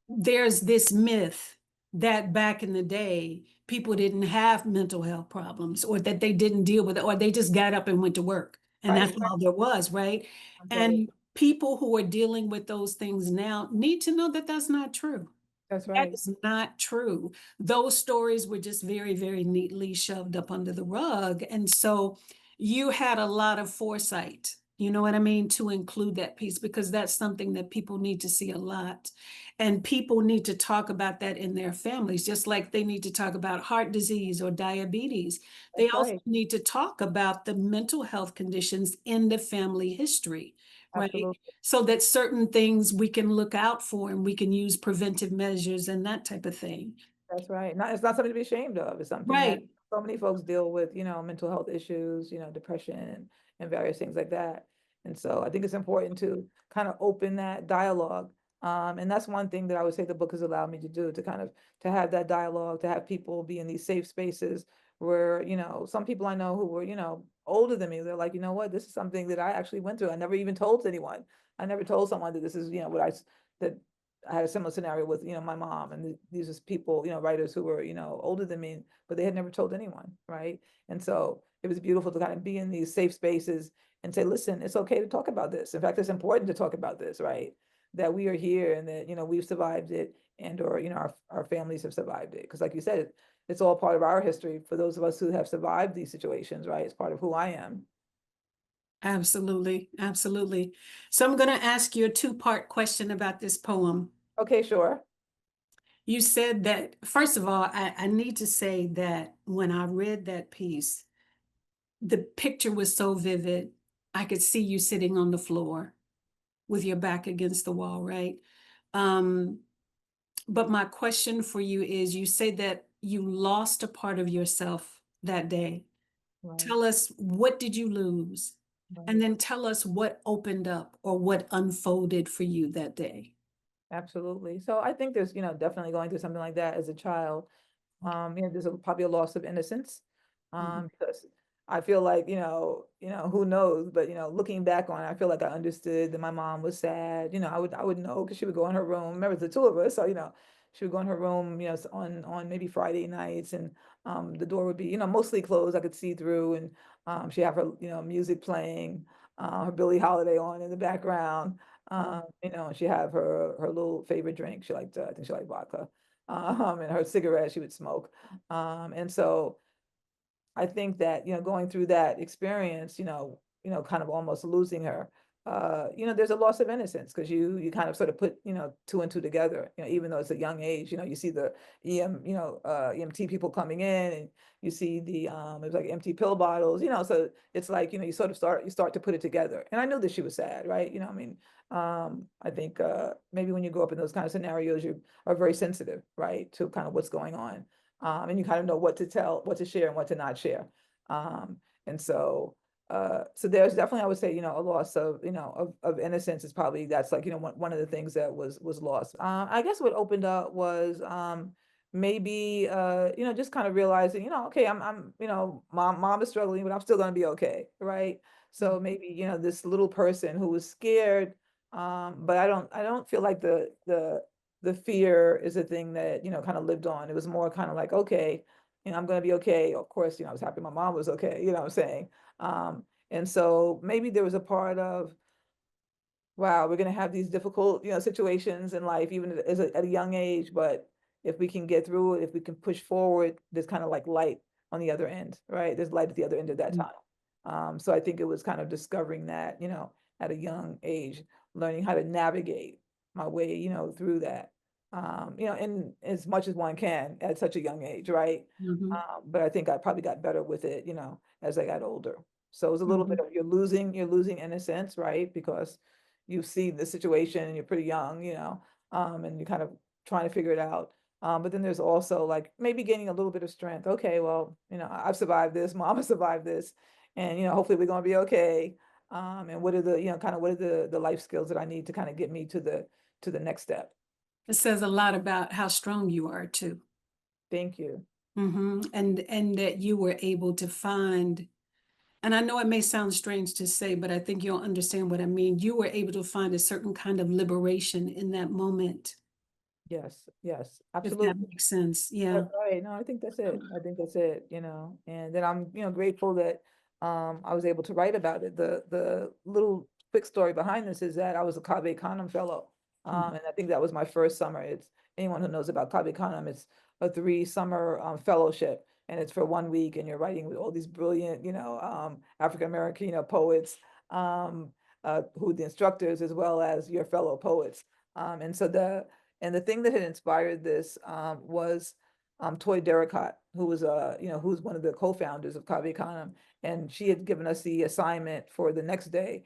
there's this myth that back in the day, people didn't have mental health problems or that they didn't deal with it, or they just got up and went to work. And right, that's all there was, right? right. And people who are dealing with those things now need to know that that's not true. That's That right. is not true. Those stories were just very, very neatly shoved up under the rug. And so you had a lot of foresight, you know what I mean, to include that piece because that's something that people need to see a lot. And people need to talk about that in their families, just like they need to talk about heart disease or diabetes. They That's also right. need to talk about the mental health conditions in the family history, right? Absolutely. So that certain things we can look out for and we can use preventive measures and that type of thing. That's right. It's not something to be ashamed of. It's something that Right. so many folks deal with, mental health issues, depression and various things like that. And so I think it's important to kind of open that dialogue. And that's one thing that I would say the book has allowed me to do, to kind of to have that dialogue, to have people be in these safe spaces where, some people I know who were, older than me, they're like, you know what, this is something that I actually went through. I never even told anyone. I never told someone that this is, that I had a similar scenario with, my mom, and these are people, writers who were, older than me, but they had never told anyone, right? And so it was beautiful to kind of be in these safe spaces and say, listen, it's okay to talk about this. In fact, it's important to talk about this, right? That we are here and that, we've survived it, and or, our families have survived it. Because like you said, it's all part of our history for those of us who have survived these situations, right? It's part of who I am. Absolutely. Absolutely. So I'm going to ask you a two-part question about this poem. Okay, sure. You said that, first of all, I need to say that when I read that piece, the picture was so vivid. I could see you sitting on the floor with your back against the wall, right? Um, but my question for you is, you say that you lost a part of yourself that day. Right, Tell us, what did you lose? And right. then tell us what opened up or what unfolded for you that day. Absolutely. So I think there's, definitely going through something like that as a child. There's probably a loss of innocence. Mhm. Because I feel like, who knows, but looking back on it, I feel like I understood that my mom was sad. I would know because she would go in her room. Remember, the two of us, so she would go in her room, on maybe Friday nights, and the door would be, mostly closed. I could see through, and she'd have her, music playing, her Billie Holiday on in the background. And she'd have her little favorite drink. She liked, I think she liked vodka. And her cigarette she would smoke. And so I think that, going through that experience, you know, kind of almost losing her, you know, there's a loss of innocence because you kind of sort of put, you know, two and two together, you know, even though it's a young age, you know, you see the EMT people coming in, and you see the it was like empty pill bottles, you know, so it's like, you know, you start to put it together. And I knew that she was sad, right? You know, I mean, I think maybe when you grow up in those kind of scenarios, you are very sensitive, right, to kind of what's going on. And you kind of know what to tell, what to share and what to not share. And so so there's definitely, I would say, you know, a loss of, you know, of innocence is probably, that's like, you know, one of the things that was lost. I guess what opened up was maybe you know, just kind of realizing, you know, okay, I'm, you know, mom is struggling, but I'm still gonna be okay, right? So maybe, you know, this little person who was scared, but I don't feel like the fear is a thing that, you know, kind of lived on. It was more kind of like, okay, you know, I'm gonna be okay. Of course, you know, I was happy my mom was okay, you know what I'm saying? And so maybe there was a part of, wow, we're going to have these difficult, you know, situations in life, even at a young age. But if we can get through it, if we can push forward, there's kind of like light on the other end, right? There's light at the other end of that Mhm. tunnel. So I think it was kind of discovering that, you know, at a young age, learning how to navigate my way, you know, through that. You know, in as much as one can at such a young age, right? Mhm. But I think I probably got better with it, you know, as I got older. So it was a little bit Mhm. of you're losing innocence, right? Because you see the situation and you're pretty young, you know, and you're kind of trying to figure it out. But then there's also like maybe gaining a little bit of strength. Okay, well, you know, I've survived this, mama survived this, and you know, hopefully we're gonna be okay. And what are the, you know, kind of what are the life skills that I need to kind of get me to the next step? It says a lot about how strong you are too. Thank you. And that you were able to find, and I know it may sound strange to say, but I think you'll understand what I mean. You were able to find a certain kind of liberation in that moment, Yes, yes, if that absolutely. makes sense. Yeah. That's right. No, I think that's it. I think that's it, you know. And then I'm, you know, grateful that I was able to write about it. The little quick story behind this is that I was a Cave Canem fellow. Mhm. And I think that was my first summer. It's anyone who knows about Cave Canem, it's a 3 summer fellowship, and it's for 1 week, and you're writing with all these brilliant, you know, African American, you know, poets, who the instructors as well as your fellow poets. And so the thing that had inspired this was Toy Derricott, who was you know, who's one of the co-founders of Cave Canem, and she had given us the assignment for the next day.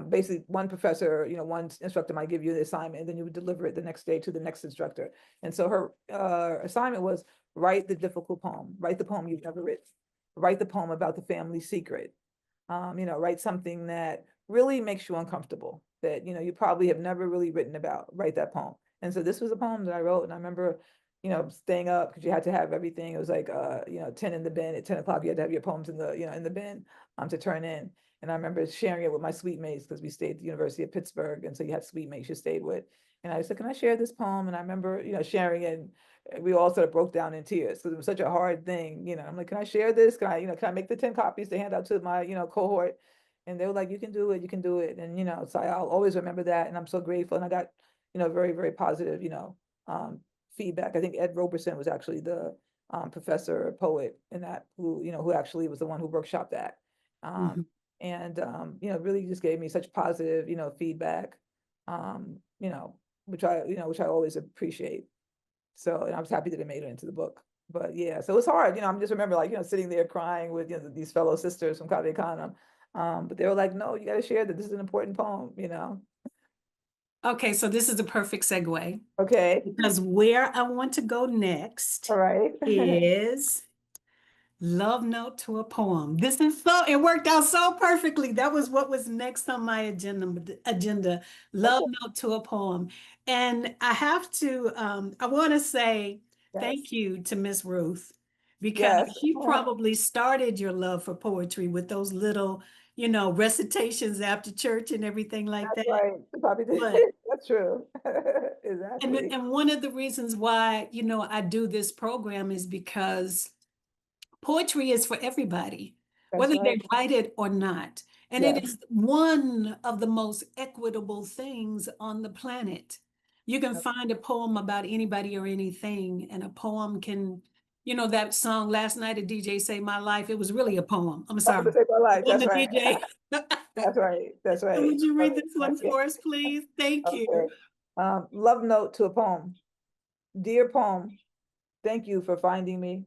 Basically, one professor, you know, one instructor might give you the assignment, and then you would deliver it the next day to the next instructor. And so her assignment was write the difficult poem, write the poem you've never written, write the poem about the family secret. You know, write something that really makes you uncomfortable, that, you know, you probably have never really written about, write that poem. And so this was a poem that I wrote, and I remember, you know, staying up because you had to have everything. It was like, you know, 10 in the bin. At 10 o'clock, you had to have your poems in the, you know, in the bin to turn in. And I remember sharing it with my suite mates because we stayed at the University of Pittsburgh. And so you had suite mates you stayed with. And I said, can I share this poem? And I remember, you know, sharing it. And we all sort of broke down in tears because it was such a hard thing. You know, I'm like, can I share this? Can I, you know, can I make the 10 copies to hand out to my, you know, cohort? And they were like, you can do it, you can do it. And, you know, so I'll always remember that. And I'm so grateful. And I got, you know, very, very positive, you know, feedback. I think Ed Roberson was actually the professor, poet in that, who, you know, who actually was the one who workshopped that. Um, Mhm. and, you know, really just gave me such positive, you know, feedback, you know, which I always appreciate. So, and I was happy that it made it into the book. But yeah, so it was hard. You know, I'm just remember like, you know, sitting there crying with, you know, these fellow sisters from Cave Canem. But they were like, no, you got to share that. This is an important poem, you know? Okay, so this is the perfect segue Okay. because where I want to go next All right. is Love Note to a Poem. This is so, it worked out so perfectly. That was what was next on my agenda. Love Okay. Note to a Poem. And I have to, I want to say Yes. thank you to Miss Ruth because Yes. she probably started your love for poetry with those little, you know, recitations after church and everything like That's that. right. You probably did. But That's true. and Exactly. and one of the reasons why, you know, I do this program is because poetry is for everybody, That's whether right. they write it or not. And it Yes. is one of the most equitable things on the planet. You can find a poem about anybody or anything, and a poem can, you know, that song Last Night a DJ Saved My Life. It was really a poem. I'm I'm sorry. gonna take my life. I'm That's the right. DJ. That's right. That's So right. would you read this one Yeah. for us, please? Thank you. Okay. Love note to a poem. Dear poem, thank you for finding me.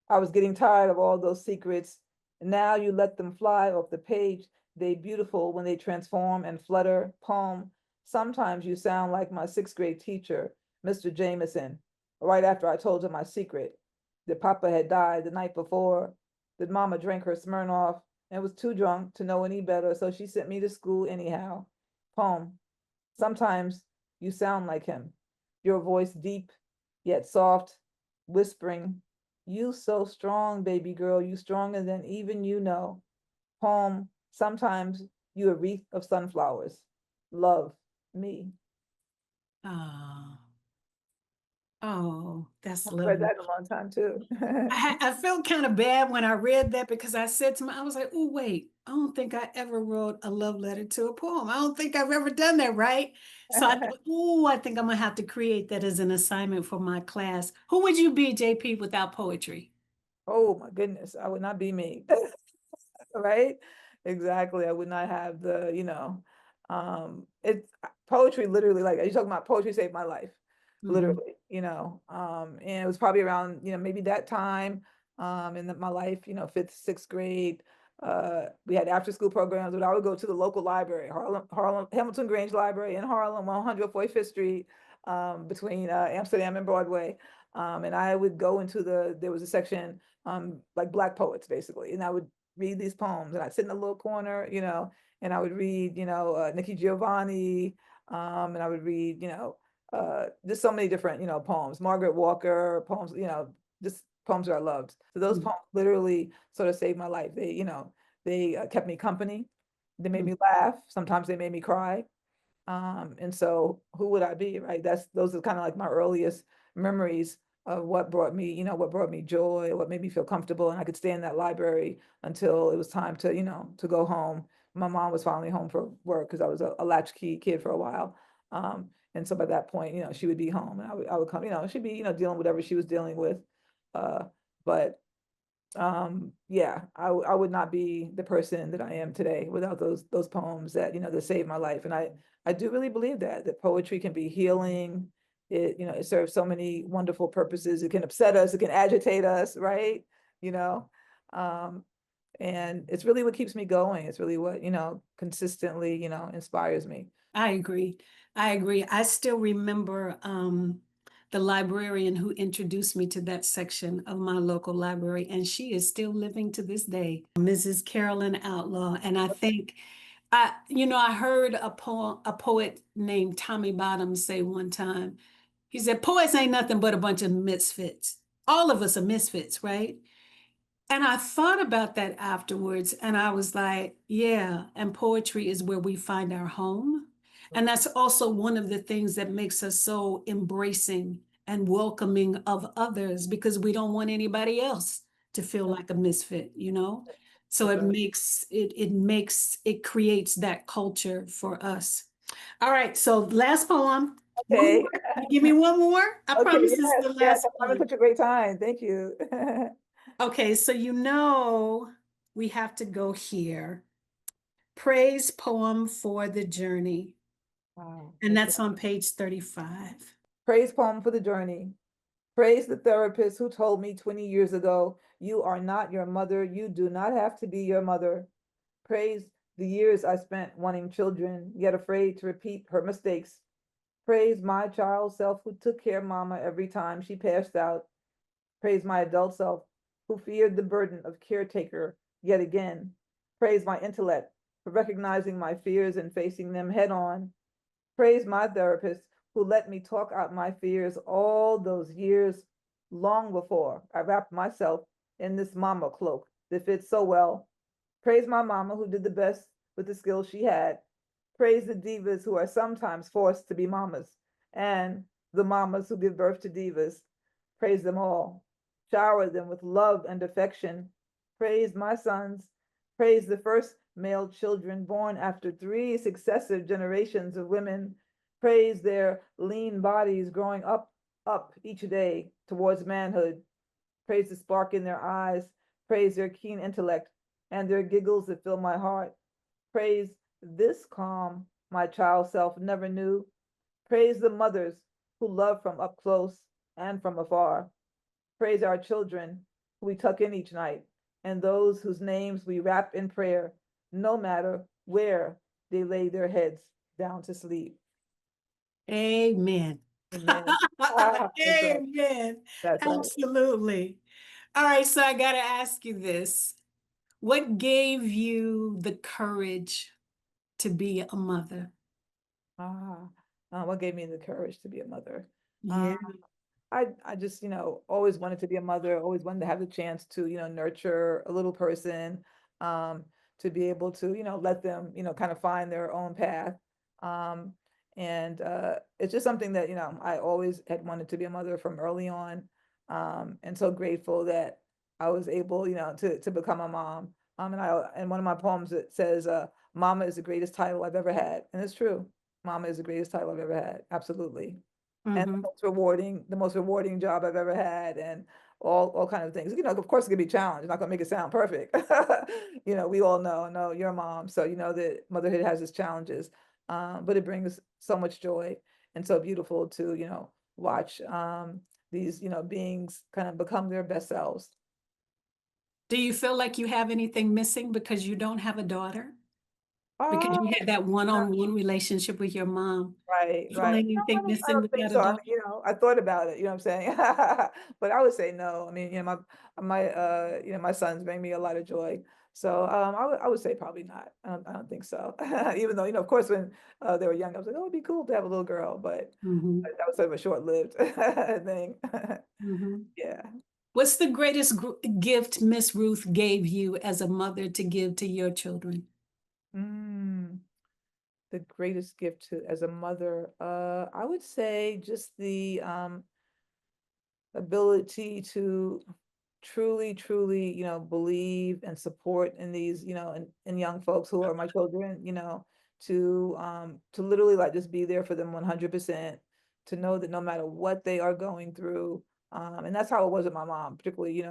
I was getting tired of all those secrets. Now you let them fly off the page. They beautiful when they transform and flutter. Poem, sometimes you sound like my sixth grade teacher, Mr. Jameson, right after I told him my secret. That Papa had died the night before, that Mama drank her Smirnoff and was too drunk to know any better, so she sent me to school anyhow. Poem, sometimes you sound like him. Your voice deep, yet soft, whispering, you so strong, baby girl, you stronger than even you know. Poem, sometimes you a wreath of sunflowers. Love me. Oh, oh, that's I've read lovely. that in a long time too. I felt kind of bad when I read that because I said to I was like, oh, wait, I don't think I ever wrote a love letter to a poem. I don't think I've ever done that, right? So I thought, oh, I think I'm gonna have to create that as an assignment for my class. Who would you be, JP, without poetry? Oh my goodness, I would not be me. Right? Exactly. I would not have the, it's poetry literally, like you talking about poetry saved my life, Mhm. literally, and it was probably around, maybe that time, in my life, fifth, sixth grade. We had after school programs, but I would go to the local library, Harlem, Hamilton Grange Library in Harlem, 145th Street, between Amsterdam and Broadway. And I would go into there was a section, like Black poets basically, and I would read these poems, and I'd sit in a little corner, and I would read, Nikki Giovanni, and I would read, just so many different, poems, Margaret Walker poems, just poems that I loved. So those Mhm. poems literally sort of saved my life. They kept me company. They made Mhm. me laugh. Sometimes they made me cry. And so who would I be, right? Those are kind of like my earliest memories of what brought me joy, what made me feel comfortable. And I could stay in that library until it was time to, to go home. My mom was finally home for work because I was a latchkey kid for a while. And so by that point, she would be home, and I would come, she'd be, dealing with whatever she was dealing with. But yeah, I would not be the person that I am today without those poems that, that saved my life. And I do really believe that poetry can be healing. It serves so many wonderful purposes. It can upset us, it can agitate us, right? You know, um, and it's really what keeps me going. It's really what, consistently, inspires me. I agree. I agree. I still remember the librarian who introduced me to that section of my local library, and she is still living to this day, Mrs. Carolyn Outlaw. And I think I heard a poet named Tommy Bottoms say one time, he said, poets ain't nothing but a bunch of misfits. All of us are misfits, right? And I thought about that afterwards, and I was like, yeah, and poetry is where we find our home. And that's also one of the things that makes us so embracing and welcoming of others because we don't want anybody else to feel like a misfit, you know? So That's it right. it creates that culture for us. All right, so last poem. One Okay. more. You give me one more. I Okay. promise this is Yes. the Yes. last I'm having one. such a great time. Thank you. Okay, so we have to go here. Praise poem for the journey. Wow. And Okay. that's on page 35. Praise poem for the journey. Praise the therapist who told me 20 years ago, you are not your mother. You do not have to be your mother. Praise the years I spent wanting children, yet afraid to repeat her mistakes. Praise my child self who took care of mama every time she passed out. Praise my adult self who feared the burden of caretaker yet again. Praise my intellect for recognizing my fears and facing them head on. Praise my therapist who let me talk out my fears all those years long before I wrapped myself in this mama cloak that fits so well. Praise my mama who did the best with the skills she had. Praise the divas who are sometimes forced to be mamas and the mamas who give birth to divas. Praise them all. Shower them with love and affection. Praise my sons. Praise the first male children born after 3 successive generations of women. Praise their lean bodies growing up each day towards manhood. Praise the spark in their eyes. Praise their keen intellect and their giggles that fill my heart. Praise this calm my child self never knew. Praise the mothers who love from up close and from afar. Praise our children who we tuck in each night and those whose names we wrap in prayer, no matter where they lay their heads down to sleep. Amen. Amen. Ah, exactly. Amen. That's right. Absolutely. All right, so I got to ask you this. What gave you the courage to be a mother? Ah, what gave me the courage to be a mother? Yeah. Um, I just, always wanted to be a mother, always wanted to have the chance to, nurture a little person, um, to be able to, let them, kind of find their own path. Um, and it's just something that, I always had wanted to be a mother from early on. And so grateful that I was able, to become a mom. And one of my poems it says, Mama is the greatest title I've ever had. And it's true. Mama is the greatest title I've ever had. Absolutely. And Hmm. the most rewarding job I've ever had, and all kind of things. Of course, it can be challenged. Not gonna make it sound perfect. We all know you're a mom, so you know that motherhood has its challenges, but it brings so much joy and so beautiful to watch these beings kind of become their best selves. Do you feel like you have anything missing because you don't have a daughter? Because Uh, you had that one-on-one relationship with your mom. Right, You feel right. No, anything I missing don't think without a so. I daughter? mean, I thought about it, you know what I'm saying? But I would say no. I mean, my sons bring me a lot of joy. So, I would say probably not. I don't think so. Even though, of course, when they were young, I was like, oh, it'd be cool to have a little girl, but Hmm. that was sort of a short-lived thing. Hmm. Yeah. What's the greatest gift Miss Ruth gave you as a mother to give to your children? Mm, the greatest gift to as a mother, I would say just the ability to truly, believe and support in these, in young folks who are my children, to literally like just be there for them 100%, to know that no matter what they are going through, and that's how it was with my mom, particularly,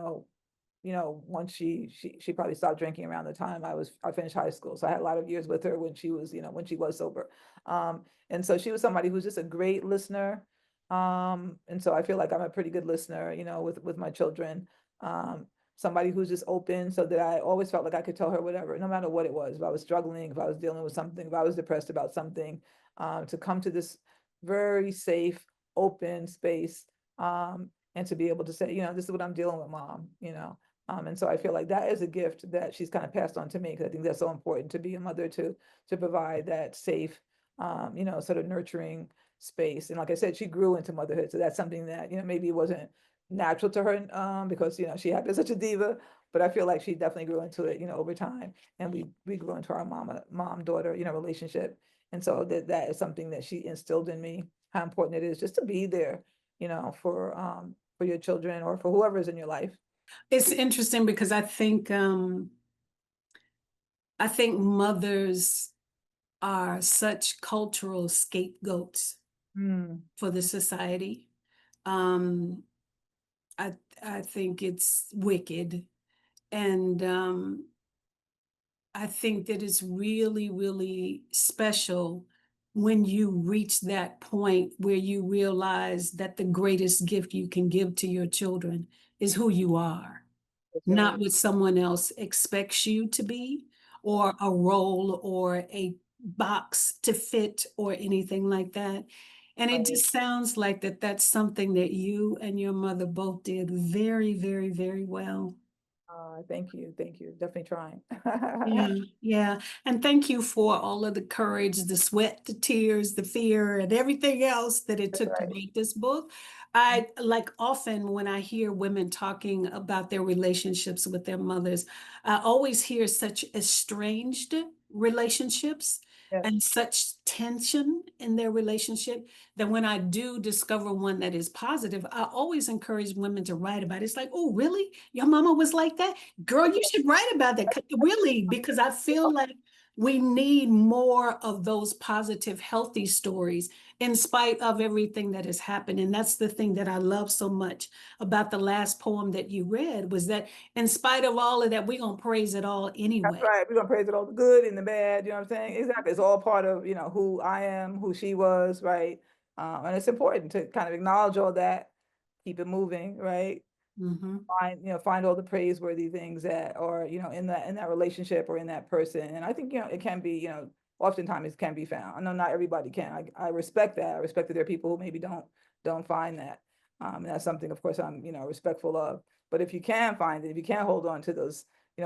once she probably stopped drinking around the time I finished high school. So I had a lot of years with her when she was, when she was sober. And so she was somebody who's just a great listener. And so I feel like I'm a pretty good listener, with my children. Um, Somebody who's just open so that I always felt like I could tell her whatever, no matter what it was. If I was struggling, if I was dealing with something, if I was depressed about something, to come to this very safe, open space, and to be able to say, this is what I'm dealing with, mom. And so I feel like that is a gift that she's kind of passed on to me, because I think that's so important to be a mother, to provide that safe, sort of nurturing space. And like I said, she grew into motherhood, so that's something that maybe it wasn't natural to her, because she had been such a diva, but I feel like she definitely grew into it, over time, and we grew into our mom daughter, relationship. And so that is something that she instilled in me, how important it is just to be there, for your children or for whoever's in your life. It's interesting because I think mothers are such cultural scapegoats Mm, for the society. Um, I I think it's wicked, and I think that it's really, really special when you reach that point where you realize that the greatest gift you can give to your children is who you are, that's not right. what someone else expects you to be, or a role or a box to fit or anything like that. And it Right. just sounds like that's something that you and your mother both did very, very, very well. Thank you. Thank you. Definitely trying. Yeah, yeah. And thank you for all of the courage, the sweat, the tears, the fear, and everything else that it That's took to right. write this book. I like often when I hear women talking about their relationships with their mothers, I always hear such estranged relationships Yes. and such tension in their relationship that when I do discover one that is positive, I always encourage women to write about it. It's like, oh, really? Your mama was like that? Girl, you should write about that. Really, because I feel like We need more of those positive, healthy stories in spite of everything that has happened. And that's the thing that I love so much about the last poem that you read, was that in spite of all of that, we're going to praise it all That's anyway. right. We're gonna praise it all, the good and the bad, you know what I'm saying? Exactly. It's all part of, who I am, who she was, right? And it's important to kind of acknowledge all that, keep it moving, right? Mm-hmm. Find all the praiseworthy things that are, in that relationship or in that person. And I think, it can be, oftentimes it can be found. I know not everybody can. I respect that. I respect that there are people who maybe don't find that. And that's something, of course, I'm, respectful of. But if you can find it, if you can hold on to those,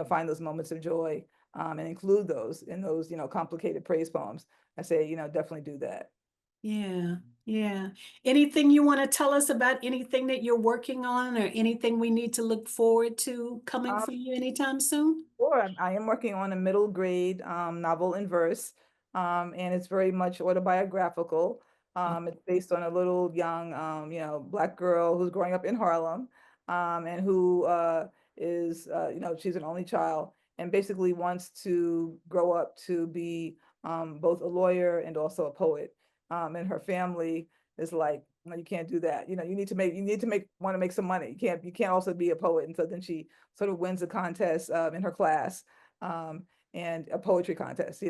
find those moments of joy, and include those in those, complicated praise poems, I say, definitely do that. Yeah, yeah. Anything you want to tell us about anything that you're working on, or anything we need to look forward to coming Um, from you anytime soon? Sure, I am working on a middle grade novel in verse, and it's very much autobiographical. It's based on a little young, Black girl who's growing up in Harlem, and who is, she's an only child and basically wants to grow up to be both a lawyer and also a poet. And her family is like, no, you can't do that. Want to make some money. You can't also be a poet. And so then she sort of wins a contest in her class, and a poetry contest,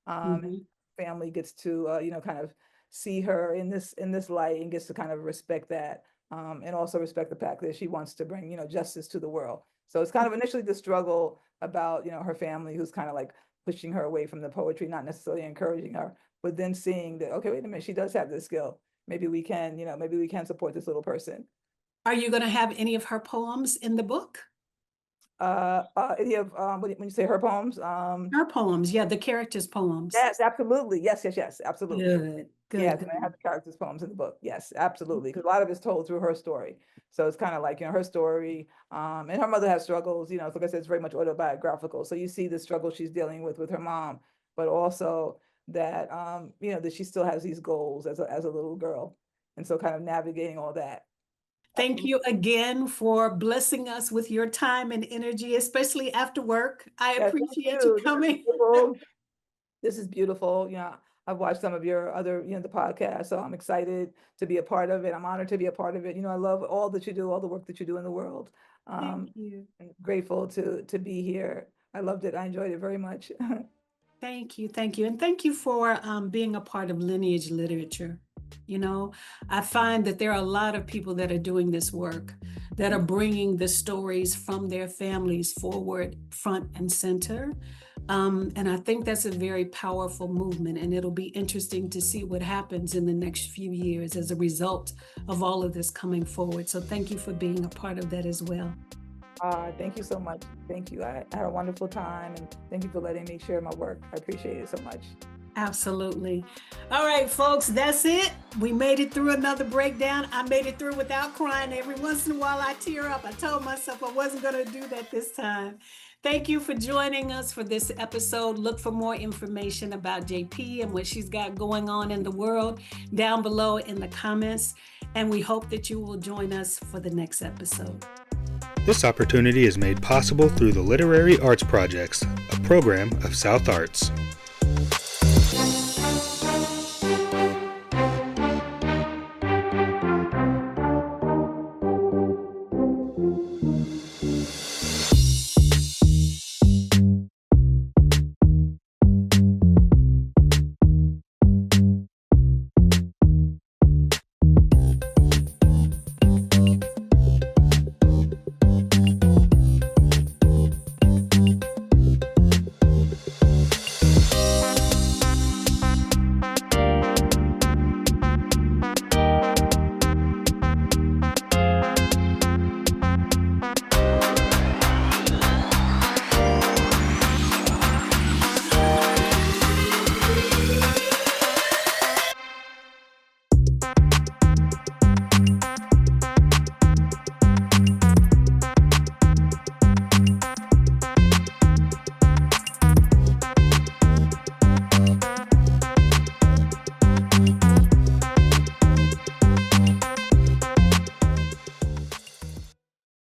Mhm. family gets to, kind of see her in this light, and gets to kind of respect that, and also respect the fact that she wants to bring, justice to the world. So it's kind of initially the struggle about, her family, who's kind of like pushing her away from the poetry, not necessarily encouraging her, but then seeing that, okay, wait a minute, she does have this skill. Maybe we can support this little person. Are you going to have any of her poems in the book? Any of when you say her poems, Her poems, yeah, the characters' poems. yes, absolutely, yes, absolutely. Good, Yes, good, and I have good. the characters' poems in the book. Yes, absolutely, because a lot of it's told through her story. So it's kind of like, her story, and her mother has struggles. Like I said, it's very much autobiographical. So you see the struggle she's dealing with her mom, but also that, that she still has these goals as a little girl, and so kind of navigating all that. Thank Absolutely. you again for blessing us with your time and energy, especially after work. I Yes, thank appreciate you you. This is coming. beautiful. This is beautiful. I've watched some of your other, the podcast, so I'm excited to be a part of it. I'm honored to be a part of it. I love all that you do, all the work that you do in the world. Thank you. And grateful to be here. I loved it. I enjoyed it very much. Thank you, thank you. And thank you for being a part of lineage literature. I find that there are a lot of people that are doing this work, that are bringing the stories from their families forward, front and center. And I think that's a very powerful movement, and it'll be interesting to see what happens in the next few years as a result of all of this coming forward. So thank you for being a part of that as well. Thank you so much. Thank you. I had a wonderful time, and thank you for letting me share my work. I appreciate it so much. Absolutely. All right, folks, that's it. We made it through another breakdown. I made it through without crying. Every once in a while, I tear up. I told myself I wasn't going to do that this time. Thank you for joining us for this episode. Look for more information about JP and what she's got going on in the world down below in the comments. And we hope that you will join us for the next episode. This opportunity is made possible through the Literary Arts Projects, a program of South Arts.